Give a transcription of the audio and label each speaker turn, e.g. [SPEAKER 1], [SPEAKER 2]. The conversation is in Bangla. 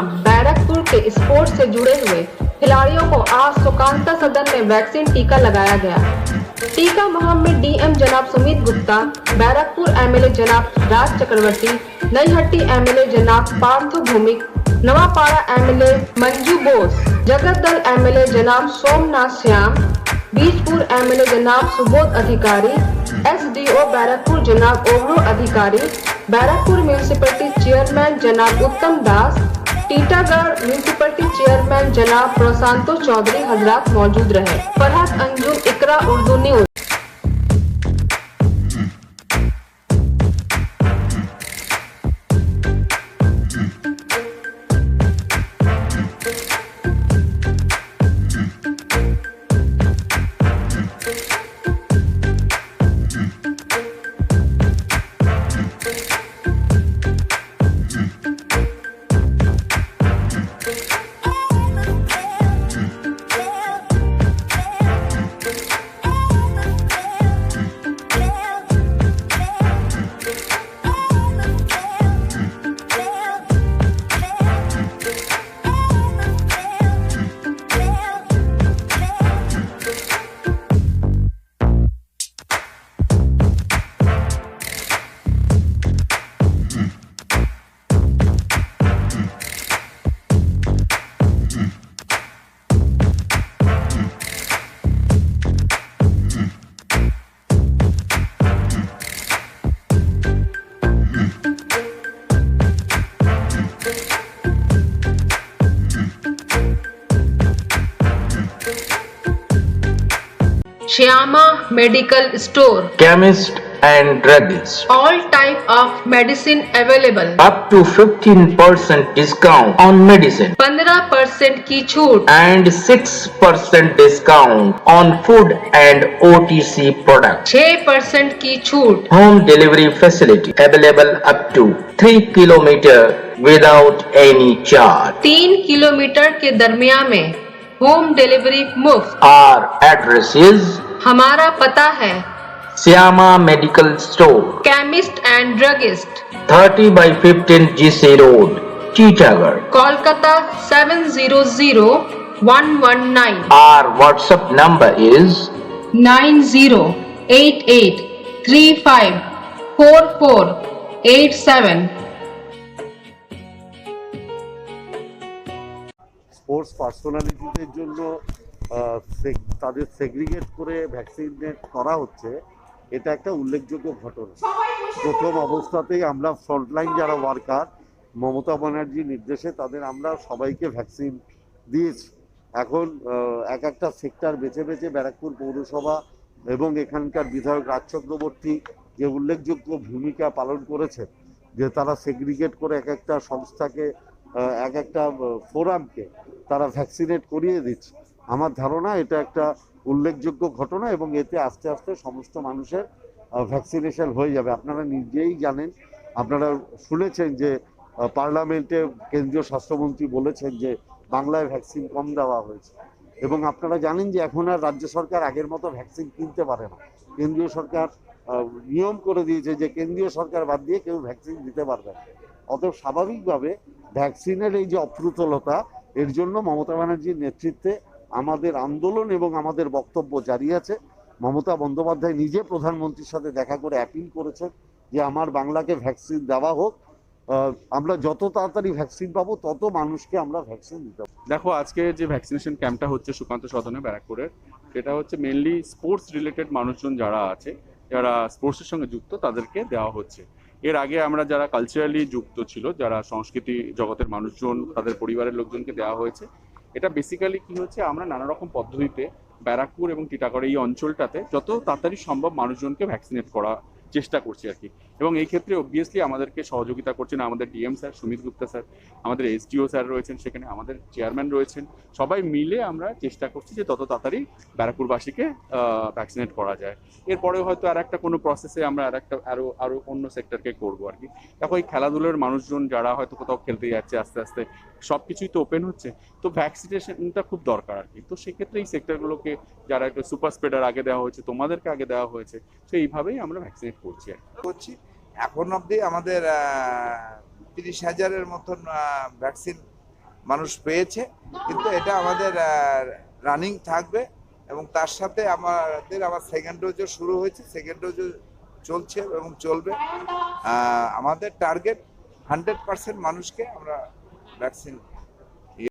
[SPEAKER 1] बैरकपुर के स्पोर्ट्स से जुड़े हुए खिलाड़ियों को आज सुकांता सदन में वैक्सीन टीका लगाया गया। टीका मुहिम में डीएम जनाब सुमित गुप्ता, बैरकपुर एमएलए जनाब राज चक्रवर्ती, नईहट्टी एमएलए जनाब पार्थ भौमिक, नवापाड़ा एमएलए मंजू बोस, जगतदल एमएलए जनाब सोमनाथ श्याम, बीजपुर एमएलए जनाब सुबोध अधिकारी, एसडीओ बैरकपुर जनाब ओवरो अधिकारी, बैरकपुर म्यूनिसिपैलिटी चेयरमैन जनाब उत्तम दास, टीटागढ़ म्यूनिसिपैलिटी चेयरमैन जनाब प्रशांतो चौधरी हजरात मौजूद रहे। Farhat Anjum, Iqra Urdu news. Shyama Medical Store,
[SPEAKER 2] Chemist and druggist.
[SPEAKER 1] all type of medicine available,
[SPEAKER 2] Up to 15% discount on medicine
[SPEAKER 1] 15% की छूट,
[SPEAKER 2] and 6% discount on food and OTC products.
[SPEAKER 1] 6% की छूट,
[SPEAKER 2] Home delivery facility available up to 3 km without any charge.
[SPEAKER 1] 3 kilometre के दरमियान में होम डिलीवरी मुफ्त।
[SPEAKER 2] Our address is
[SPEAKER 1] हमारा पता है
[SPEAKER 2] Shyama Medical Store,
[SPEAKER 1] chemist and druggist,
[SPEAKER 2] 30/15 GC Road, Titagarh.
[SPEAKER 1] Kolkata 700119,
[SPEAKER 2] Our WhatsApp number is
[SPEAKER 1] 9088354487।
[SPEAKER 3] Sports পার্সোনালিটিদের জন্য তাদের সেগ্রিগেট করে ভ্যাকসিনেট করা হচ্ছে, এটা একটা উল্লেখযোগ্য ঘটনা। প্রথম অবস্থাতেই আমরা ফ্রন্টলাইন যারা ওয়ার্কার, মমতা ব্যানার্জির নির্দেশে তাদের আমরা সবাইকে ভ্যাকসিন দিয়েছি। এখন এক একটা সেক্টর বেছে বেছে ব্যারাকপুর পৌরসভা এবং এখানকার বিধায়ক রাজ চক্রবর্তী যে উল্লেখযোগ্য ভূমিকা পালন করেছে, যে তারা সেগ্রিগেট করে এক একটা সংস্থাকে, এক একটা ফোরামকে তারা ভ্যাকসিনেট করিয়ে দিচ্ছে। আমার ধারণা এটা একটা উল্লেখযোগ্য ঘটনা এবং এতে আস্তে আস্তে সমস্ত মানুষের ভ্যাকসিনেশন হয়ে যাবে। আপনারা নিজেই জানেন, আপনারা শুনেছেন যে পার্লামেন্টে কেন্দ্রীয় স্বাস্থ্যমন্ত্রী বলেছেন যে বাংলায় ভ্যাকসিন কম দেওয়া হয়েছে, এবং আপনারা জানেন যে এখন আর রাজ্য সরকার আগের মতো ভ্যাকসিন কিনতে পারে না। কেন্দ্রীয় সরকার নিয়ম করে দিয়েছে যে কেন্দ্রীয় সরকার বাদ দিয়ে কেউ ভ্যাকসিন দিতে পারবে না। অতএব স্বাভাবিকভাবে ভ্যাকসিনের এই যে অপ্রতুলতা, এর জন্য মমতা ব্যানার্জির নেতৃত্বে আমাদের আন্দোলন এবং আমাদের বক্তব্য জারি আছে। মমতা বন্দ্যোপাধ্যায় নিজে প্রধানমন্ত্রীর সাথে দেখা করে অ্যাপিল করেছেন যে আমার বাংলাকে ভ্যাকসিন দেওয়া হোক। আমরা যত তাড়াতাড়ি ভ্যাকসিন পাবো তত মানুষকে আমরা ভ্যাকসিন দিতে পারবো।
[SPEAKER 4] দেখো, আজকে যে ভ্যাকসিনেশন ক্যাম্পটা হচ্ছে সুকান্ত সদনে ব্যারাকপুরের, সেটা হচ্ছে মেনলি স্পোর্টস রিলেটেড মানুষজন যারা আছে, যারা স্পোর্টসের সঙ্গে যুক্ত, তাদেরকে দেওয়া হচ্ছে। এর আগে আমরা যারা কালচারালি যুক্ত ছিল, যারা সংস্কৃতি জগতের মানুষজন, তাদের পরিবারের লোকজনকে দেওয়া হয়েছে। এটা বেসিক্যালি কি হচ্ছে, আমরা নানা রকম পদ্ধতিতে ব্যারাকপুর এবং টিটাগড় এই অঞ্চলটাতে যত তাড়াতাড়ি সম্ভব মানুষজনকে ভ্যাকসিনেট করা চেষ্টা করছি আর কি। এবং এই ক্ষেত্রে অবভিয়াসলি আমাদেরকে সহযোগিতা করছেন আমাদের DM sir Sumit Gupta sir, আমাদের এসডিও স্যার রয়েছেন, সেখানে আমাদের চেয়ারম্যান রয়েছেন। সবাই মিলে আমরা চেষ্টা করছি যে তত তাড়াতাড়ি ব্যারাকপুরবাসীকে ভ্যাকসিনেট করা যায়। এরপরেও হয়তো আর একটা কোনো প্রসেসে আমরা আরো অন্য সেক্টরকে করবো আর কি। দেখো, এই খেলাধুলার মানুষজন যারা হয়তো কোথাও খেলতে যাচ্ছে, আস্তে আস্তে সব কিছুই তো ওপেন হচ্ছে, তো ভ্যাকসিনেশনটা খুব দরকার আর কি। তো সেক্ষেত্রে এই সেক্টরগুলোকে যারা একটু সুপার স্প্রেডার আগে দেওয়া হয়েছে, তোমাদেরকে আগে দেওয়া হয়েছে, তো এইভাবেই আমরা ভ্যাকসিনেট করছি আর
[SPEAKER 5] করছি। এখন অবধি আমাদের 30,000-এর মতন ভ্যাকসিন মানুষ পেয়েছে, কিন্তু এটা আমাদের রানিং থাকবে এবং তার সাথে আমার সেকেন্ড ডোজও শুরু হয়েছে, সেকেন্ড ডোজও চলছে এবং চলবে। আমাদের টার্গেট 100% মানুষকে আমরা ভ্যাকসিন